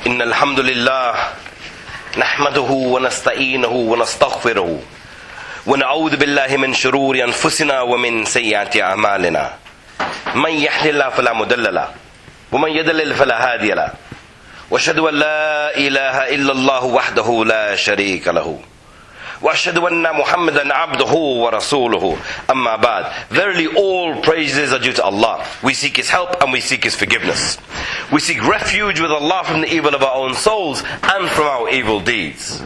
إن الحمد لله نحمده ونستعينه ونستغفره ونعوذ بالله من شرور أنفسنا ومن سيئات أعمالنا من يهد الله فلا مضل له ومن يضلل فلا هادي له وأشهد أن لا إله إلا الله وحده لا شريك له وأشهد أن محمدا عبده ورسوله أما بعد. Verily all praises are due to Allah. We seek His help and we seek His forgiveness. We seek refuge with Allah from the evil of our own souls and from our evil deeds.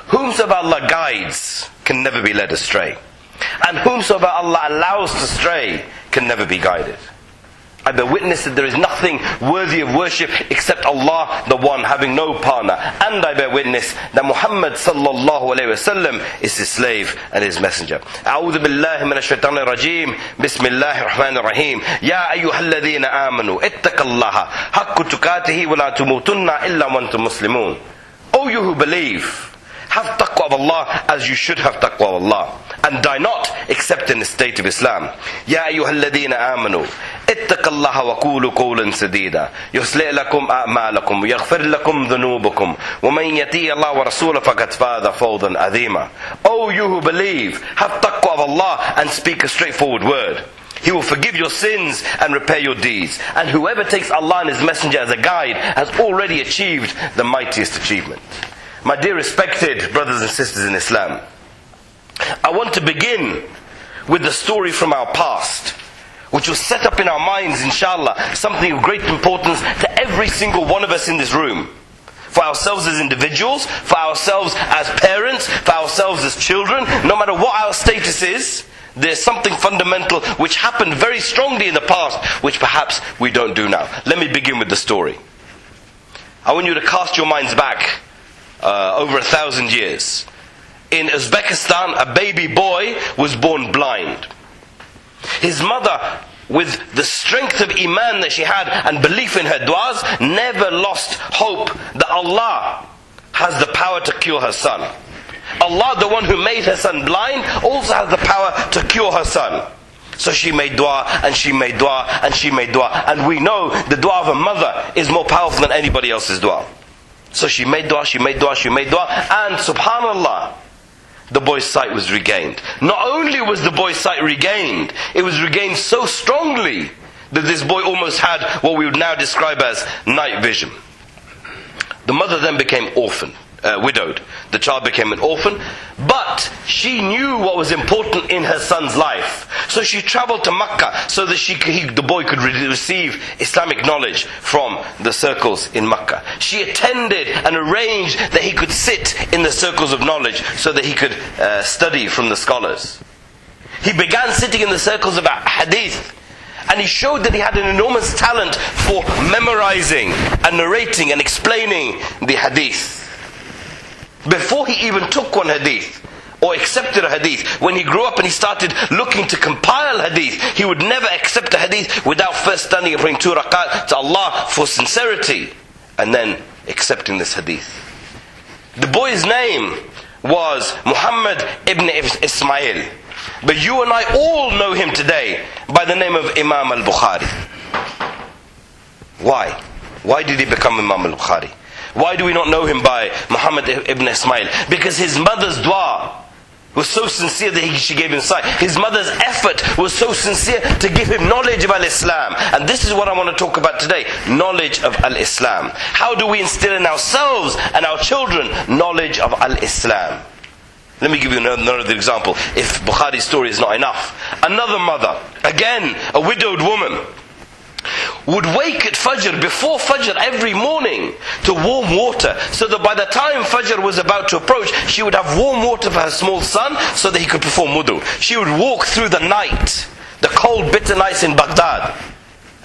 Whomsoever Allah guides can never be led astray, and whomsoever Allah allows to stray can never be guided. I bear witness that there is nothing worthy of worship except Allah, the one, having no partner. And I bear witness that Muhammad sallallahu alayhi wasallam is His slave and His messenger. أعوذ بالله من الشيطان الرجيم. بسم الله الرحمن الرحيم. يا أيها الذين آمنوا اتقوا الله حق تقاته ولا تموتن إلا وأنتم مسلمون. O you who believe, have taqwa of Allah as you should have taqwa of Allah, and die not except in the state of Islam. يا أيها الذين آمنوا اتقوا الله وقولوا قولا سديدا يصلح لكم أعمالكم ويغفر لكم ذنوبكم ومن يطيع الله ورسوله فقد فاز فوزا عظيما. O you who believe, have taqwa of Allah and speak a straightforward word. He will forgive your sins and repair your deeds. And whoever takes Allah and His messenger as a guide has already achieved the mightiest achievement. My dear respected brothers and sisters in Islam, I want to begin with the story from our past, which will set up in our minds, inshallah, something of great importance to every single one of us in this room. For ourselves as individuals, for ourselves as parents, for ourselves as children, no matter what our status is, there's something fundamental which happened very strongly in the past, which perhaps we don't do now. Let me begin with the story. I want you to cast your minds back over 1,000 years. In Uzbekistan, a baby boy was born blind. His mother, with the strength of iman that she had and belief in her du'as, never lost hope that Allah has the power to cure her son. Allah, the one who made her son blind, also has the power to cure her son. So she made dua, and she made dua, and she made dua. And we know the dua of a mother is more powerful than anybody else's dua. So she made dua, she made dua, she made dua, and subhanallah, the boy's sight was regained. Not only was the boy's sight regained, it was regained so strongly that this boy almost had what we would now describe as night vision. The mother then became widowed. The child became an orphan, but she knew what was important in her son's life. So she traveled to Makkah so that the boy could receive Islamic knowledge from the circles in Makkah. She attended and arranged that he could sit in the circles of knowledge so that he could study from the scholars. He began sitting in the circles of hadith, and he showed that he had an enormous talent for memorizing and narrating and explaining the hadith. Before he even took one hadith or accepted a hadith, when he grew up and he started looking to compile hadith, he would never accept a hadith without first standing and praying 2 rakat to Allah for sincerity and then accepting this hadith. The boy's name was Muhammad ibn Ismail, but you and I all know him today by the name of Imam al-Bukhari. Why? Why did he become Imam al-Bukhari? Why do we not know him by Muhammad ibn Ismail? Because his mother's dua was so sincere that she gave him sight. His mother's effort was so sincere to give him knowledge of al-Islam. And this is what I want to talk about today. Knowledge of al-Islam. How do we instill in ourselves and our children knowledge of al-Islam? Let me give you another example. If Bukhari's story is not enough. Another mother, again a widowed woman, would wake at Fajr, before Fajr every morning, to warm water, so that by the time Fajr was about to approach, she would have warm water for her small son so that he could perform wudu. She would walk through the night, the cold bitter nights in Baghdad.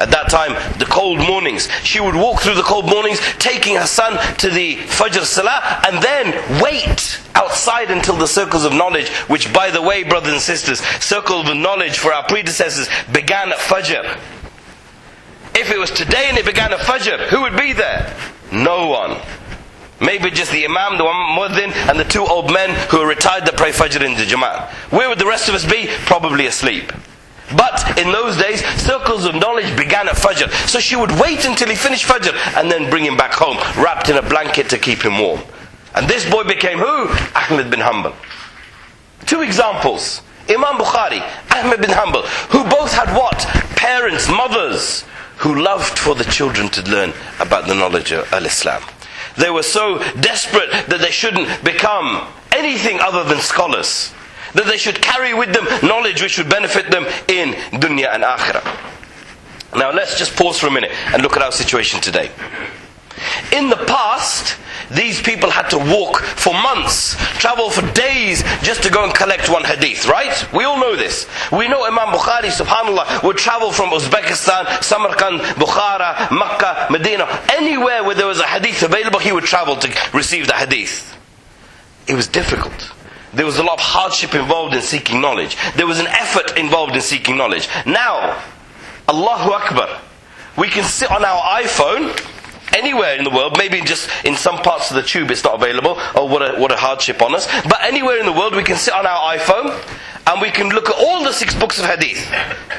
At that time, the cold mornings. She would walk through the cold mornings, taking her son to the Fajr Salah, and then wait outside until the circles of knowledge, which, by the way, brothers and sisters, circles of knowledge for our predecessors began at Fajr. If it was today and it began at Fajr, who would be there? No one. Maybe just the Imam, the Muaddin, and the 2 old men who are retired that pray Fajr in the Jamaat. Where would the rest of us be? Probably asleep. But in those days, circles of knowledge began at Fajr. So she would wait until he finished Fajr and then bring him back home, wrapped in a blanket to keep him warm. And this boy became who? Ahmed bin Hanbal. Two examples. Imam Bukhari, Ahmed bin Hanbal, who both had what? Parents, mothers, who loved for the children to learn about the knowledge of Al-Islam. They were so desperate that they shouldn't become anything other than scholars. That they should carry with them knowledge which would benefit them in dunya and akhirah. Now let's just pause for a minute and look at our situation today. In the past, these people had to walk for months, travel for days just to go and collect one hadith, right? We all know this. We know Imam Bukhari, subhanAllah, would travel from Uzbekistan, Samarkand, Bukhara, Makkah, Medina, anywhere where there was a hadith available, he would travel to receive the hadith. It was difficult. There was a lot of hardship involved in seeking knowledge. There was an effort involved in seeking knowledge. Now, Allahu Akbar, we can sit on our iPhone anywhere in the world, maybe just in some parts of the tube it's not available. Oh, what a hardship on us. But anywhere in the world we can sit on our iPhone and we can look at all the 6 books of hadith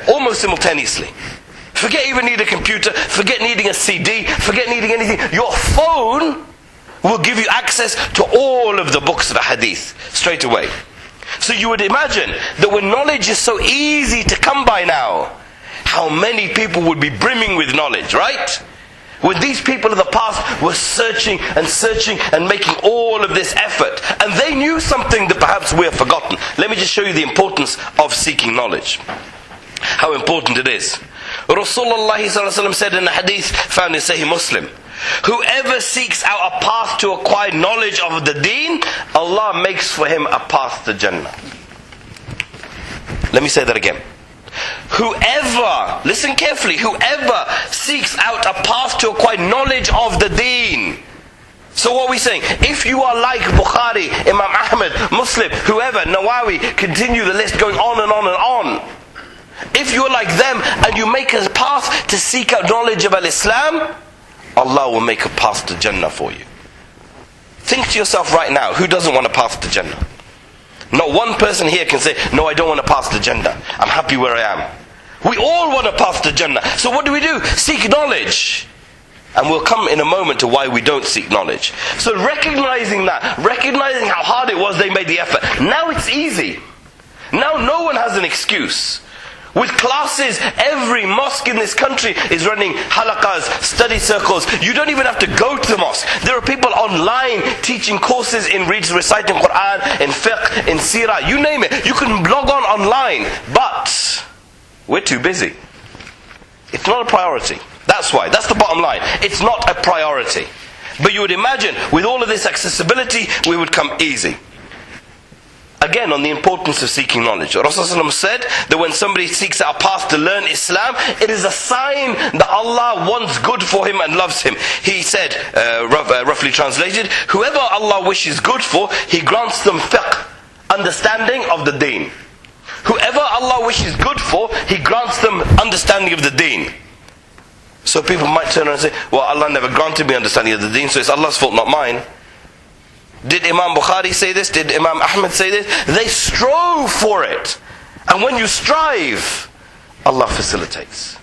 almost simultaneously. Forget even needing a computer, forget needing a CD, forget needing anything. Your phone will give you access to all of the books of hadith straight away. So you would imagine that when knowledge is so easy to come by now, how many people would be brimming with knowledge, right? When these people of the past were searching and making all of this effort, and they knew something that perhaps we have forgotten. Let me just show you the importance of seeking knowledge. How important it is. Rasulullah ﷺ said in a hadith found in Sahih Muslim, whoever seeks out a path to acquire knowledge of the deen, Allah makes for him a path to Jannah. Let me say that again. Whoever, listen carefully, whoever seeks out a path to acquire knowledge of the deen. So what are we saying? If you are like Bukhari, Imam Ahmed, Muslim, whoever, Nawawi, continue the list going on and on and on. If you are like them and you make a path to seek out knowledge of Al-Islam, Allah will make a path to Jannah for you. Think to yourself right now, who doesn't want a path to Jannah? Not one person here can say, no, I don't want a path to Jannah. I'm happy where I am. We all want a path to Jannah. So what do? Seek knowledge. And we'll come in a moment to why we don't seek knowledge. So recognizing that, recognizing how hard it was, they made the effort. Now it's easy. Now no one has an excuse. With classes, every mosque in this country is running halaqas, study circles. You don't even have to go to the mosque. There are people online teaching courses in reciting Quran, in fiqh, in seerah, you name it. You can log on online. But we're too busy. It's not a priority. That's why. That's the bottom line. It's not a priority. But you would imagine, with all of this accessibility, we would come easy. Again, on the importance of seeking knowledge. Rasulullah said that when somebody seeks out a path to learn Islam, it is a sign that Allah wants good for him and loves him. He said, roughly translated, whoever Allah wishes good for, He grants them fiqh, understanding of the deen. Whoever Allah wishes good for, He grants them understanding of the deen. So people might turn around and say, well, Allah never granted me understanding of the deen, so it's Allah's fault, not mine. Did Imam Bukhari say this? Did Imam Ahmed say this? They strove for it. And when you strive, Allah facilitates.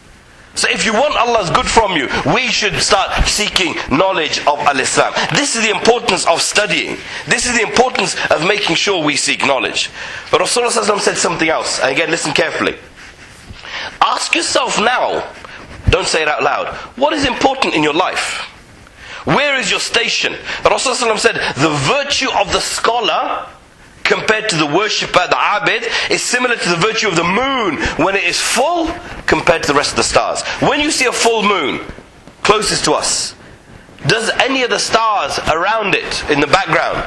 So if you want Allah's good from you, we should start seeking knowledge of Al-Islam. This is the importance of studying. This is the importance of making sure we seek knowledge. But Rasulullah said something else. And again, listen carefully. Ask yourself now, don't say it out loud, what is important in your life? Where is your station? Rasulullah said, the virtue of the scholar compared to the worshipper, the abid, is similar to the virtue of the moon when it is full compared to the rest of the stars. When you see a full moon closest to us, does any of the stars around it in the background,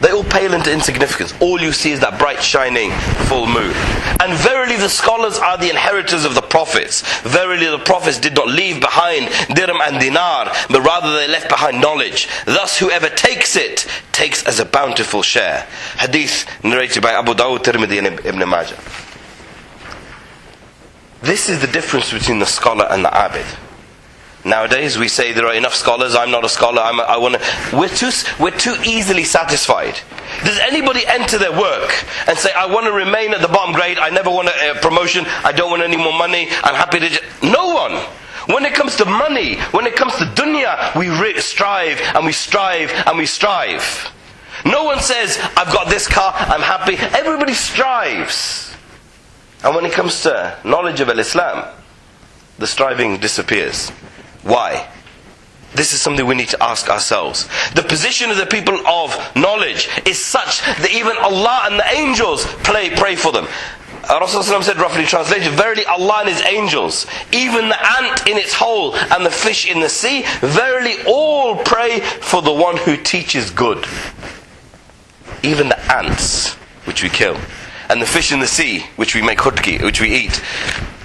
they all pale into insignificance. All you see is that bright shining full moon. And verily the scholars are the inheritors of the prophets. Verily the prophets did not leave behind dirham and dinar, but rather they left behind knowledge. Thus whoever takes it, takes as a bountiful share. Hadith narrated by Abu Dawud, Tirmidhi and Ibn Majah. This is the difference between the scholar and the abid. Nowadays we say there are enough scholars, I'm not a scholar, we're too easily satisfied. Does anybody enter their work and say, I want to remain at the bottom grade, I never want a promotion, I don't want any more money, I'm happy to No one. When it comes to money, when it comes to dunya, we strive and we strive and we strive. No one says, I've got this car, I'm happy. Everybody strives. And when it comes to knowledge of Islam, the striving disappears. Why? This is something we need to ask ourselves. The position of the people of knowledge is such that even Allah and the angels pray for them. Rasulullah said, roughly translated, verily Allah and His angels, even the ant in its hole and the fish in the sea, verily all pray for the one who teaches good. Even the ants, which we kill, and the fish in the sea, which we make hutki, which we eat,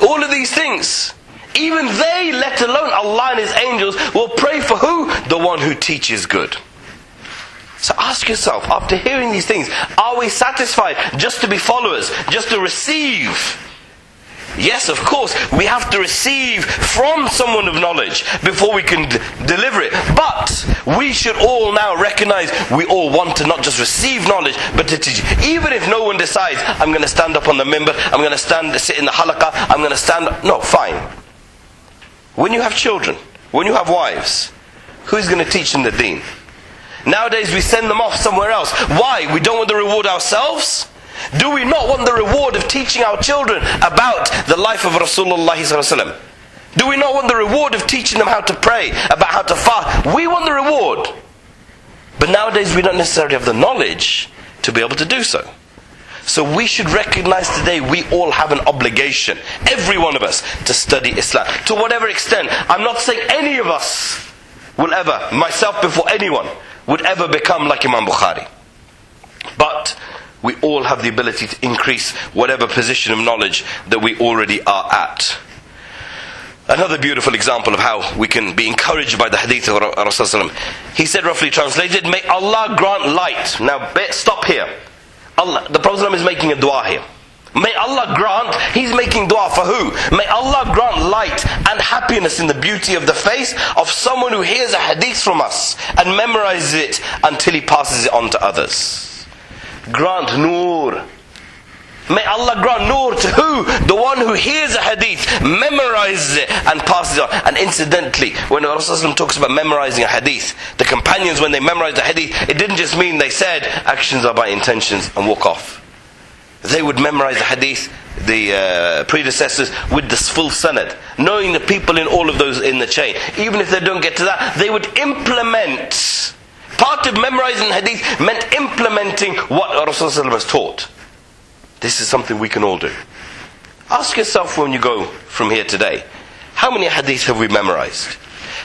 all of these things, even they, let alone Allah and His angels, will pray for who? The one who teaches good. So ask yourself, after hearing these things, are we satisfied just to be followers, just to receive? Yes, of course, we have to receive from someone of knowledge before we can deliver it. But we should all now recognize we all want to not just receive knowledge, but to teach. Even if no one decides, I'm going to stand up on the minbar, I'm going to sit in the halaqah, I'm going to stand up. No, fine. When you have children, when you have wives, who's going to teach them the deen? Nowadays we send them off somewhere else. Why? We don't want the reward ourselves? Do we not want the reward of teaching our children about the life of Rasulullah sallallahu alaihi wasallam? Do we not want the reward of teaching them how to pray, about how to fast? We want the reward. But nowadays we don't necessarily have the knowledge to be able to do so. So we should recognize today we all have an obligation, every one of us, to study Islam. To whatever extent. I'm not saying any of us will ever, myself before anyone, would ever become like Imam Bukhari. But we all have the ability to increase whatever position of knowledge that we already are at. Another beautiful example of how we can be encouraged by the hadith of Rasulullah. He said, roughly translated, may Allah grant light. Now stop here. The Prophet is making a dua here. May Allah grant, he's making dua for who? May Allah grant light and happiness in the beauty of the face of someone who hears a hadith from us and memorizes it until he passes it on to others. Grant nur. May Allah grant nur to who? The one who hears a hadith, memorizes it and passes it on. And incidentally, when Rasulullah talks about memorizing a hadith, the companions, when they memorized the hadith, it didn't just mean they said actions are by intentions and walk off. They would memorize the hadith, the predecessors, with the full sanad, knowing the people in all of those in the chain. Even if they don't get to that, they would implement. Part of memorizing hadith meant implementing what Rasulullah has taught. This is something we can all do. Ask yourself when you go from here today, how many hadiths have we memorized?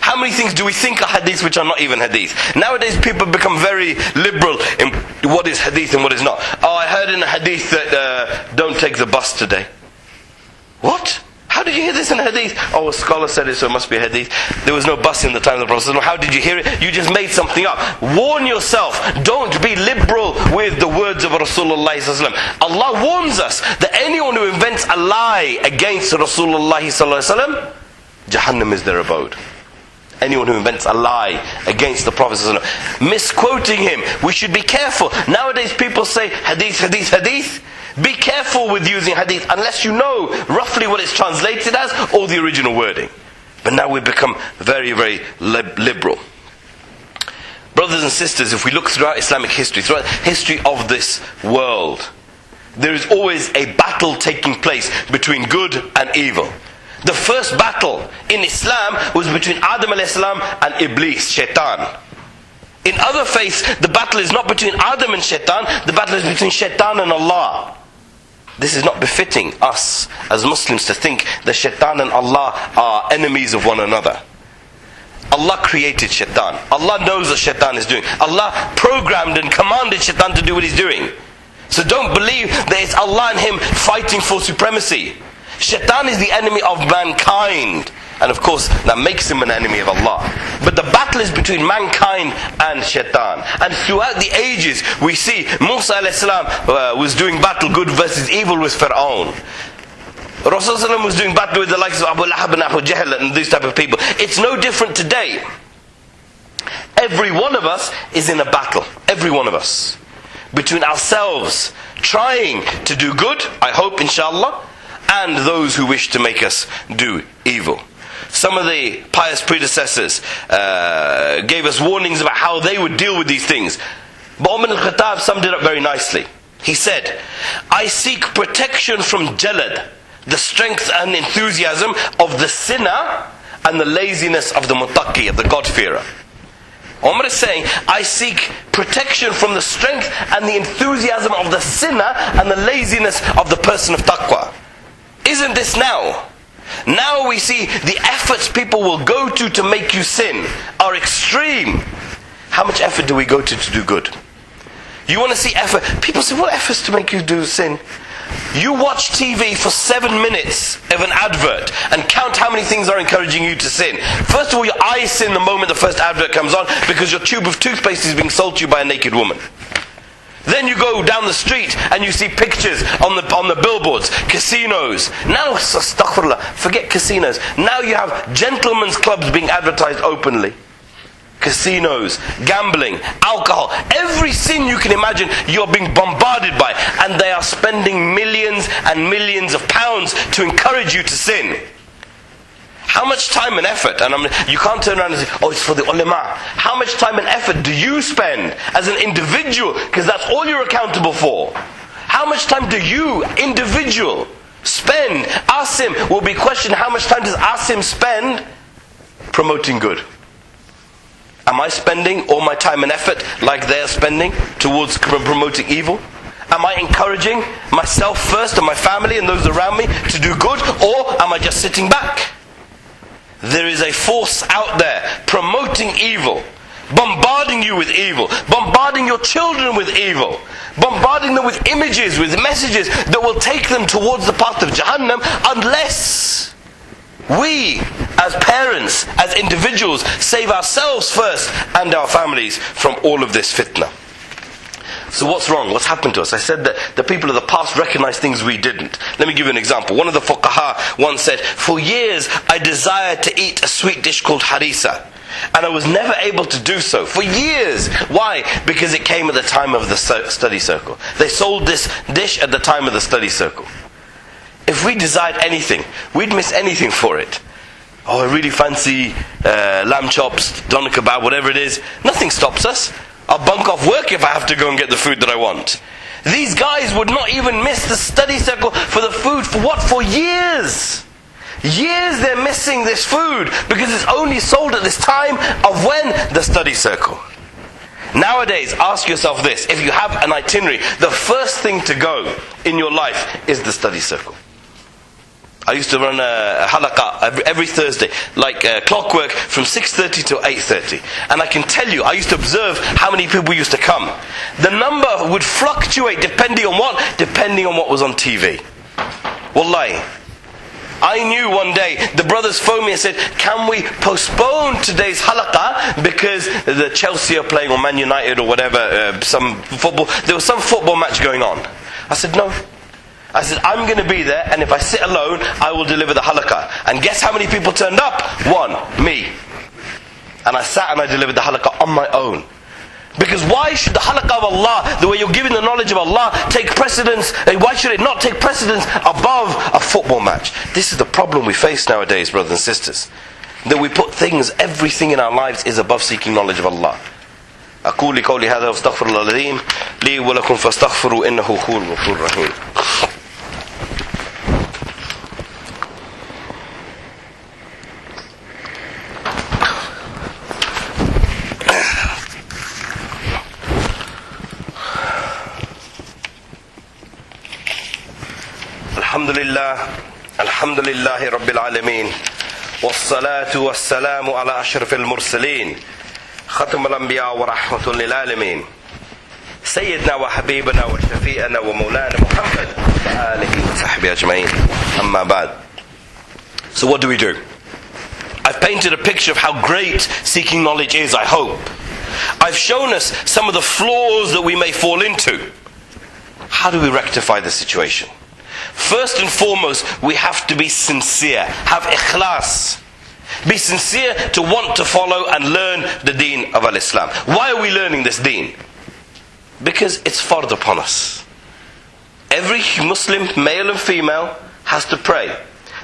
How many things do we think are hadith which are not even hadith? Nowadays people become very liberal in what is hadith and what is not. Oh, I heard in a hadith that don't take the bus today. What? How did you hear this in a hadith? Oh, a scholar said it, so it must be a hadith. There was no bus in the time of the Prophet. How did you hear it? You just made something up. Warn yourself. Don't be liberal with the words of Rasulullah. Allah warns us that anyone who invents a lie against Rasulullah, Jahannam is their abode. Anyone who invents a lie against the Prophet, misquoting him, we should be careful. Nowadays people say hadith, hadith, hadith. Be careful with using hadith unless you know roughly what it's translated as or the original wording. But now we've become very, very liberal. Brothers and sisters, if we look throughout Islamic history, throughout the history of this world, there is always a battle taking place between good and evil. The first battle in Islam was between Adam a.s. and Iblis, Shaitan. In other faiths, the battle is not between Adam and Shaitan, the battle is between Shaitan and Allah. This is not befitting us as Muslims to think that Shaitan and Allah are enemies of one another. Allah created Shaitan. Allah knows what Shaitan is doing. Allah programmed and commanded Shaitan to do what he's doing. So don't believe that it's Allah and him fighting for supremacy. Shaitan is the enemy of mankind. And of course, that makes him an enemy of Allah. But the battle is between mankind and Shaitan. And throughout the ages, we see Musa a.s. was doing battle, good versus evil with Fir'aun. Rasulullah was doing battle with the likes of Abu Lahab and Abu Jahl and these type of people. It's no different today. Every one of us is in a battle. Every one of us. Between ourselves trying to do good, I hope inshallah, and those who wish to make us do evil. Some of the pious predecessors gave us warnings about how they would deal with these things. But Umar al-Khattab summed it up very nicely. He said, I seek protection from jalad, the strength and enthusiasm of the sinner, and the laziness of the muttaqi, of the God-fearer. Umar is saying, I seek protection from the strength and the enthusiasm of the sinner and the laziness of the person of taqwa. Isn't this now? Now we see the efforts people will go to make you sin are extreme. How much effort do we go to do good? You want to see effort? People say, what efforts to make you do sin? You watch TV for 7 minutes of an advert and count how many things are encouraging you to sin. First of all, your eyes sin the moment the first advert comes on because your tube of toothpaste is being sold to you by a naked woman. Then you go down the street and you see pictures on the billboards, casinos. Now, astaghfirullah, forget casinos. Now you have gentlemen's clubs being advertised openly. Casinos, gambling, alcohol, every sin you can imagine you're being bombarded by, and they are spending millions and millions of pounds to encourage you to sin. How much time and effort, and you can't turn around and say, oh, it's for the ulama. How much time and effort do you spend as an individual, because that's all you're accountable for? How much time do you, individual, spend? Asim will be questioned, how much time does Asim spend promoting good? Am I spending all my time and effort like they're spending towards promoting evil? Am I encouraging myself first and my family and those around me to do good? Or am I just sitting back? There is a force out there promoting evil, bombarding you with evil, bombarding your children with evil, bombarding them with images, with messages that will take them towards the path of Jahannam, unless we, as parents, as individuals, save ourselves first and our families from all of this fitna. So what's wrong? What's happened to us? I said that the people of the past recognized things we didn't. Let me give you an example. One of the fuqaha once said, for years I desired to eat a sweet dish called harissa, and I was never able to do so. For years. Why? Because it came at the time of the study circle. They sold this dish at the time of the study circle. If we desired anything, we'd miss anything for it. Oh, I really fancy lamb chops, doner kebab, whatever it is. Nothing stops us. I'll bunk off work if I have to go and get the food that I want. These guys would not even miss the study circle for the food. For what? For years. Years they're missing this food because it's only sold at this time of when? The study circle. Nowadays, ask yourself this. If you have an itinerary, the first thing to go in your life is the study circle. I used to run a halaqah every Thursday, like clockwork, from 6:30 to 8:30. And I can tell you, I used to observe how many people used to come. The number would fluctuate depending on what? Depending on what was on TV. Wallahi. I knew one day, the brothers phoned me and said, can we postpone today's halaqah because the Chelsea are playing, or Man United or whatever, some football. There was some football match going on. I said, no. I said, I'm going to be there, and if I sit alone, I will deliver the halaqah. And guess how many people turned up? One, me. And I sat and I delivered the halaqah on my own. Because why should the halaqah of Allah, the way you're giving the knowledge of Allah, take precedence? Why should it not take precedence above a football match? This is the problem we face nowadays, brothers and sisters. That we put things, everything in our lives is above seeking knowledge of Allah. أقول قولي هذا واستغفر الله العظيم لي ولكم فاستغفروا إنه هو الغفور الرحيم. الحمد لله رب العالمين والصلاة والسلام على أشرف المرسلين ختم الأنبياء ورحمة للعالمين سيدنا وحبيبنا وشفيئنا ومولانا محمد وآله وصحبه أجمعين أما بعد. So what do we do? I've painted a picture of how great seeking knowledge is, I hope. I've shown us some of the flaws that we may fall into. How do we rectify the situation? First and foremost, we have to be sincere. Have ikhlas. Be sincere to want to follow and learn the deen of al-Islam. Why are we learning this deen? Because it's fard upon us. Every Muslim, male and female, has to pray.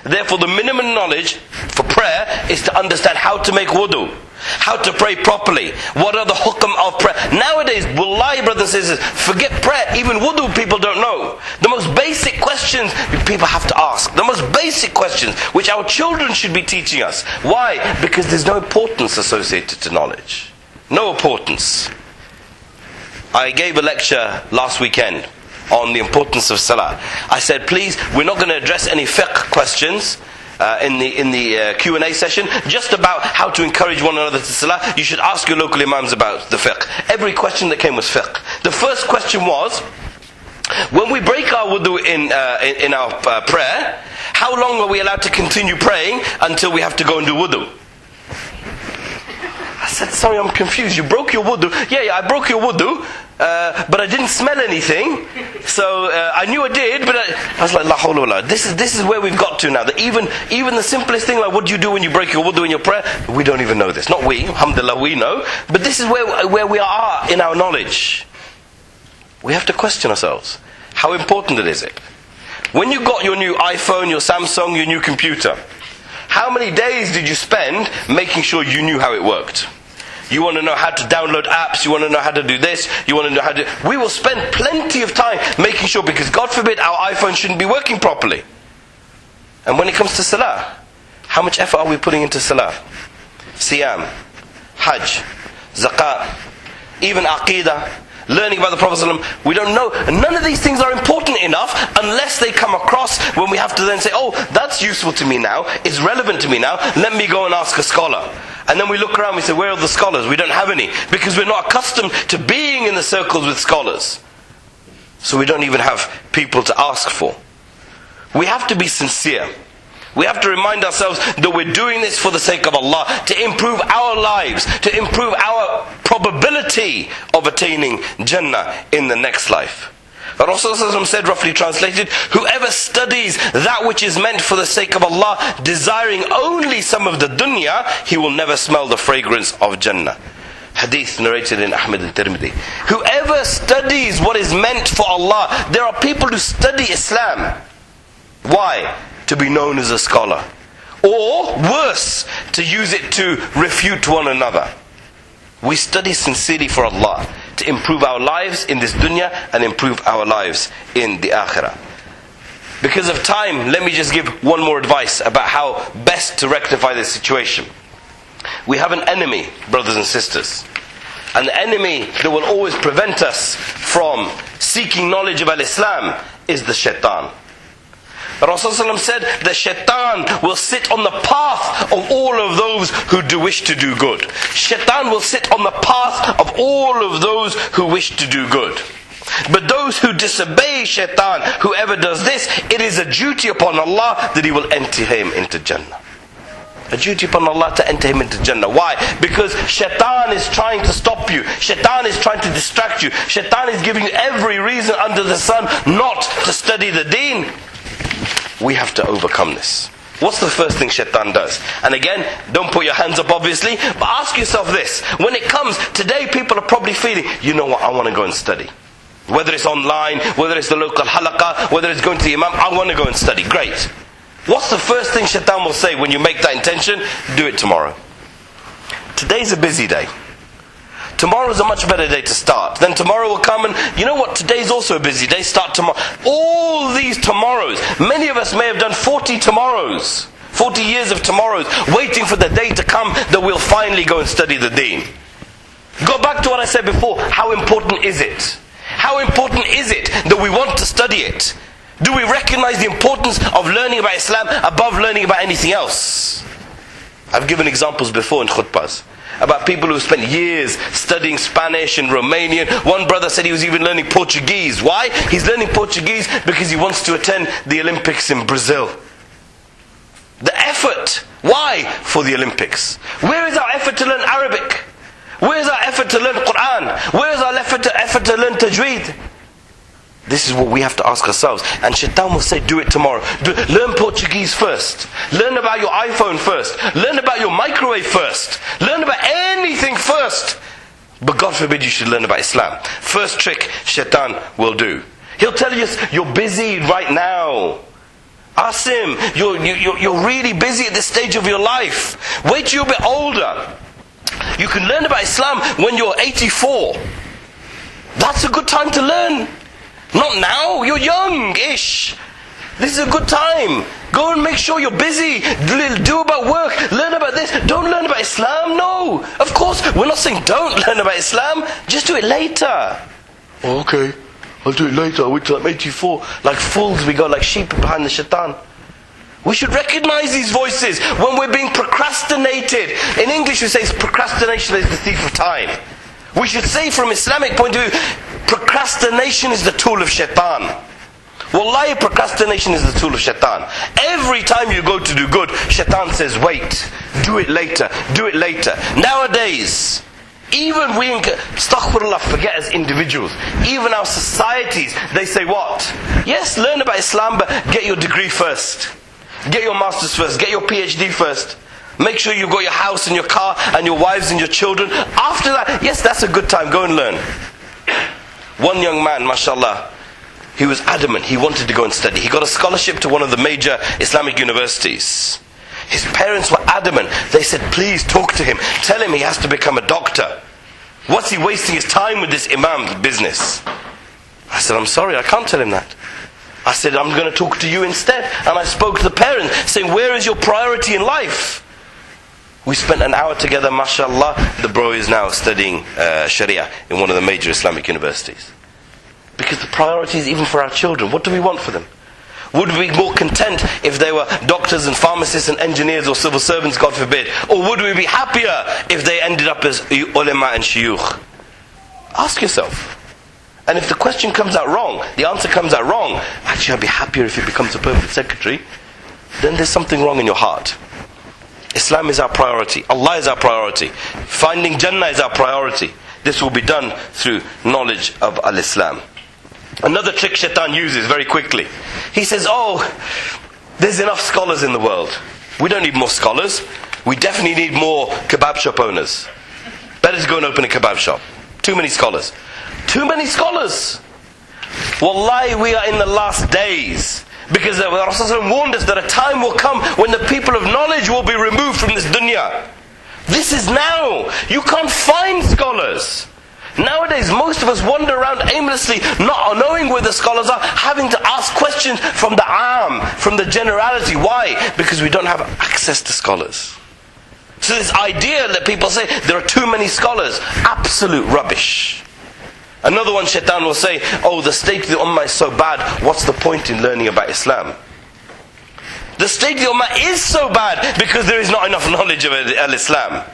Therefore, the minimum knowledge for prayer is to understand how to make wudu, how to pray properly, what are the hukm of prayer. Nowadays, wallahi, brothers and sisters, forget prayer, even wudu people don't know. The most basic questions people have to ask, the most basic questions which our children should be teaching us. Why? Because there's no importance associated to knowledge. No importance. I gave a lecture last weekend on the importance of salah. I said, please, we're not going to address any fiqh questions in the Q&A session, just about how to encourage one another to salah. You should ask your local imams about the fiqh. Every question that came was fiqh. The first question was, when we break our wudu in our prayer, how long are we allowed to continue praying until we have to go and do wudu? I said, sorry, I'm confused. You broke your wudu. Yeah, I broke your wudu, but I didn't smell anything. So I knew I did, but I was like, la hawla wa la. This is where we've got to now. That even the simplest thing, like what do you do when you break your wudu in your prayer? We don't even know this. Not we, alhamdulillah, we know. But this is where we are in our knowledge. We have to question ourselves. How important is it? When you got your new iPhone, your Samsung, your new computer, how many days did you spend making sure you knew how it worked? You want to know how to download apps, you want to know how to do this, you want to know how to... We will spend plenty of time making sure, because God forbid our iPhone shouldn't be working properly. And when it comes to salah, how much effort are we putting into salah? Siyam, Hajj, Zakat, even Aqidah, learning about the Prophet ﷺ, we don't know. And none of these things are important enough unless they come across when we have to then say, oh, that's useful to me now, it's relevant to me now, let me go and ask a scholar. And then we look around and we say, where are the scholars? We don't have any, because we're not accustomed to being in the circles with scholars. So we don't even have people to ask for. We have to be sincere. We have to remind ourselves that we're doing this for the sake of Allah, to improve our lives, to improve our probability of attaining Jannah in the next life. Rasulullah said, roughly translated, whoever studies that which is meant for the sake of Allah, desiring only some of the dunya, he will never smell the fragrance of Jannah. Hadith narrated in Ahmad al-Tirmidhi. Whoever studies what is meant for Allah, there are people who study Islam. Why? To be known as a scholar. Or, worse, to use it to refute one another. We study sincerely for Allah, to improve our lives in this dunya and improve our lives in the akhirah. Because of time, let me just give one more advice about how best to rectify this situation. We have an enemy, brothers and sisters. An enemy that will always prevent us from seeking knowledge of al-Islam is the shaitan. Rasulullah said that shaitan will sit on the path of all of those who do wish to do good. Shaitan will sit on the path of all of those who wish to do good. But those who disobey shaitan, whoever does this, it is a duty upon Allah that He will enter him into Jannah. A duty upon Allah to enter him into Jannah. Why? Because shaitan is trying to stop you. Shaitan is trying to distract you. Shaitan is giving you every reason under the sun not to study the deen. We have to overcome this. What's the first thing shaitan does? And again, don't put your hands up obviously, but ask yourself this. When it comes, today people are probably feeling, you know what, I want to go and study. Whether it's online, whether it's the local halaqah, whether it's going to the imam, I want to go and study. Great. What's the first thing shaitan will say when you make that intention? Do it tomorrow. Today's a busy day. Tomorrow's a much better day to start. Then tomorrow will come and, you know what, today's also a busy day, start tomorrow. All these tomorrows, many of us may have done 40 tomorrows, 40 years of tomorrows, waiting for the day to come that we'll finally go and study the deen. Go back to what I said before, how important is it? How important is it that we want to study it? Do we recognize the importance of learning about Islam above learning about anything else? I've given examples before in khutbahs about people who spent years studying Spanish and Romanian. One brother said he was even learning Portuguese. Why? He's learning Portuguese because he wants to attend the Olympics in Brazil. The effort. Why? For the Olympics. Where is our effort to learn Arabic? Where is our effort to learn Quran? Where is our effort to learn Tajweed? This is what we have to ask ourselves. And Shaitan will say, do it tomorrow. Learn Portuguese first. Learn about your iPhone first. Learn about your microwave first. Learn about anything first. But God forbid you should learn about Islam. First trick Shaitan will do. He'll tell you, you're busy right now. Asim, you're really busy at this stage of your life. Wait till you're a bit older. You can learn about Islam when you're 84. That's a good time to learn. Not now, you're young-ish. This is a good time. Go and make sure you're busy. Do about work. Learn about this. Don't learn about Islam. No. Of course, we're not saying don't learn about Islam. Just do it later. Oh, okay. I'll do it later. I'll wait till I'm 84. Like fools, we go like sheep behind the shaitan. We should recognize these voices when we're being procrastinated. In English we say procrastination is the thief of time. We should say from Islamic point of view, procrastination is the tool of shaitan. Wallahi, procrastination is the tool of shaitan. Every time you go to do good, shaitan says, wait, do it later, do it later. Nowadays, even we, astaghfirullah, forget as individuals, even our societies, they say what? Yes, learn about Islam, but get your degree first. Get your master's first, get your PhD first. Make sure you've got your house and your car and your wives and your children. After that, yes, that's a good time, go and learn. One young man, mashallah, he was adamant, he wanted to go and study. He got a scholarship to one of the major Islamic universities. His parents were adamant. They said, please talk to him. Tell him he has to become a doctor. What's he wasting his time with this imam business? I said, I'm sorry, I can't tell him that. I said, I'm going to talk to you instead. And I spoke to the parents, saying, where is your priority in life? We spent an hour together, mashallah. The bro is now studying Sharia in one of the major Islamic universities. Because the priority is even for our children. What do we want for them? Would we be more content if they were doctors and pharmacists and engineers or civil servants, God forbid? Or would we be happier if they ended up as ulama and shuyukh? Ask yourself. And if the question comes out wrong, the answer comes out wrong, actually I'd be happier if he becomes a permanent secretary, then there's something wrong in your heart. Islam is our priority. Allah is our priority. Finding Jannah is our priority. This will be done through knowledge of Al-Islam. Another trick shaitan uses very quickly. He says, oh, there's enough scholars in the world. We don't need more scholars. We definitely need more kebab shop owners. Better to go and open a kebab shop. Too many scholars. Too many scholars. Wallahi, we are in the last days. Because the Rasul warned us that a time will come when the people of knowledge will be removed from this dunya. This is now. You can't find scholars. Nowadays, most of us wander around aimlessly, not knowing where the scholars are, having to ask questions from the aam, from the generality. Why? Because we don't have access to scholars. So this idea that people say, there are too many scholars, absolute rubbish. Another one, shaitan will say, oh, the state of the ummah is so bad, what's the point in learning about Islam? The state of the ummah is so bad because there is not enough knowledge of al-Islam.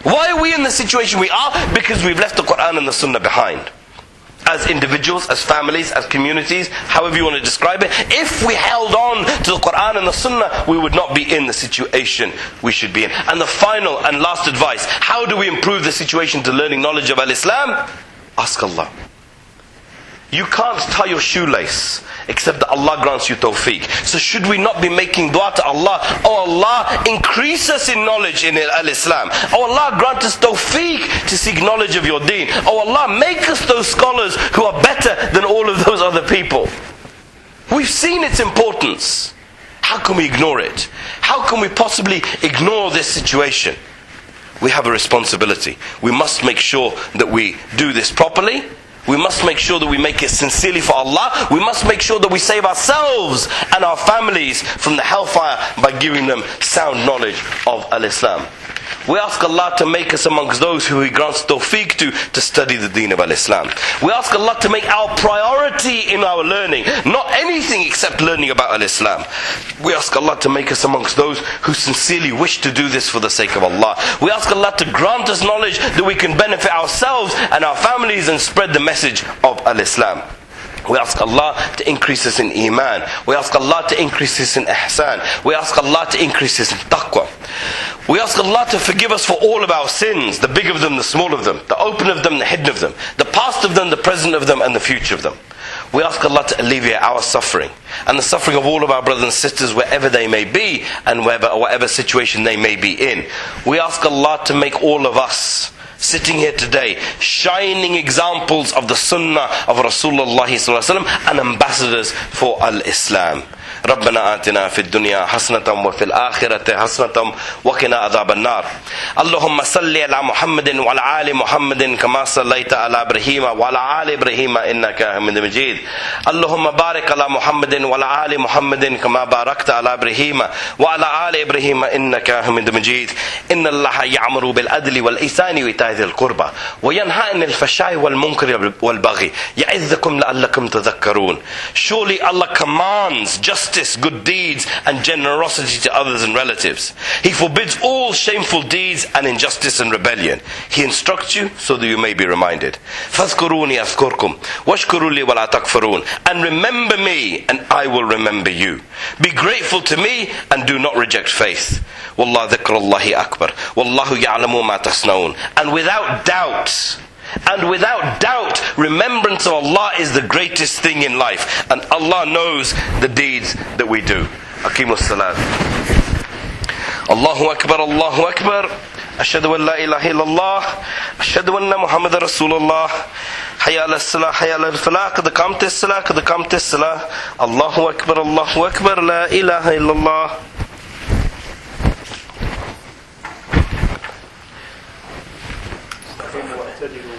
Why are we in the situation we are? Because we've left the Quran and the Sunnah behind. As individuals, as families, as communities, however you want to describe it. If we held on to the Quran and the Sunnah, we would not be in the situation we should be in. And the final and last advice, how do we improve the situation to learning knowledge of al-Islam? Ask Allah. You can't tie your shoelace except that Allah grants you tawfiq. So should we not be making dua to Allah? Oh Allah, increase us in knowledge in al-Islam. Oh Allah, grant us tawfiq to seek knowledge of your deen. Oh Allah, make us those scholars who are better than all of those other people. We've seen its importance. How can we ignore it? How can we possibly ignore this situation? We have a responsibility. We must make sure that we do this properly. We must make sure that we make it sincerely for Allah. We must make sure that we save ourselves and our families from the hellfire by giving them sound knowledge of al-Islam. We ask Allah to make us amongst those who He grants tawfiq to study the deen of al-Islam. We ask Allah to make our priority in our learning not anything except learning about al-Islam. We ask Allah to make us amongst those who sincerely wish to do this for the sake of Allah. We ask Allah to grant us knowledge that we can benefit ourselves and our families and spread the message of al-Islam. We ask Allah to increase us in iman. We ask Allah to increase us in ihsan. We ask Allah to increase us in taqwa. We ask Allah to forgive us for all of our sins, the big of them, the small of them, the open of them, the hidden of them, the past of them, the present of them, and the future of them. We ask Allah to alleviate our suffering and the suffering of all of our brothers and sisters wherever they may be and whatever situation they may be in. We ask Allah to make all of us sitting here today shining examples of the sunnah of Rasulullah sallallahu alaihi wasallam and ambassadors for al-Islam. ربنا آتنا في الدنيا حسنة وفي الآخرة حسنة وقنا عذاب النار. اللهم صل على محمد وعلى آل محمد كما صليت على إبراهيم وعلى آل إبراهيم إنك حميد مجيد. اللهم بارك على محمد وعلى آل محمد كما باركت على إبراهيم وعلى آل إبراهيم إنك حميد مجيد. إن الله يأمر بالعدل والإحسان وإيتاء ذي القربى وينهى عن الفحشاء والمنكر والبغي يعظكم لعلكم تذكرون. Surely Allah commands justice, good deeds, and generosity to others and relatives. He forbids all shameful deeds and injustice and rebellion. He instructs you so that you may be reminded. فَاذْكُرُونِي أَذْكُرْكُمْ وَاشْكُرُوا لِي وَلَا تَكْفُرُونَ. And remember me, and I will remember you. Be grateful to me, and do not reject faith. وَاللَّهُ ذِكْرُ اللَّهِ أَكْبَرُ وَاللَّهُ يَعْلَمُ مَا تَصْنَعُونَ. And without doubt, remembrance of Allah is the greatest thing in life. And Allah knows the deeds that we do. Aqimus salat. Allahu Akbar, Allahu Akbar. Ashhadu an la ilaha illallah. Ashhadu anna Muhammad Rasulullah. Hayya ala salah, hayya ala falah. Qad qamtis salah, qad qamtis salah. Allahu Akbar, Allahu Akbar. La ilaha illallah. واعتدلوا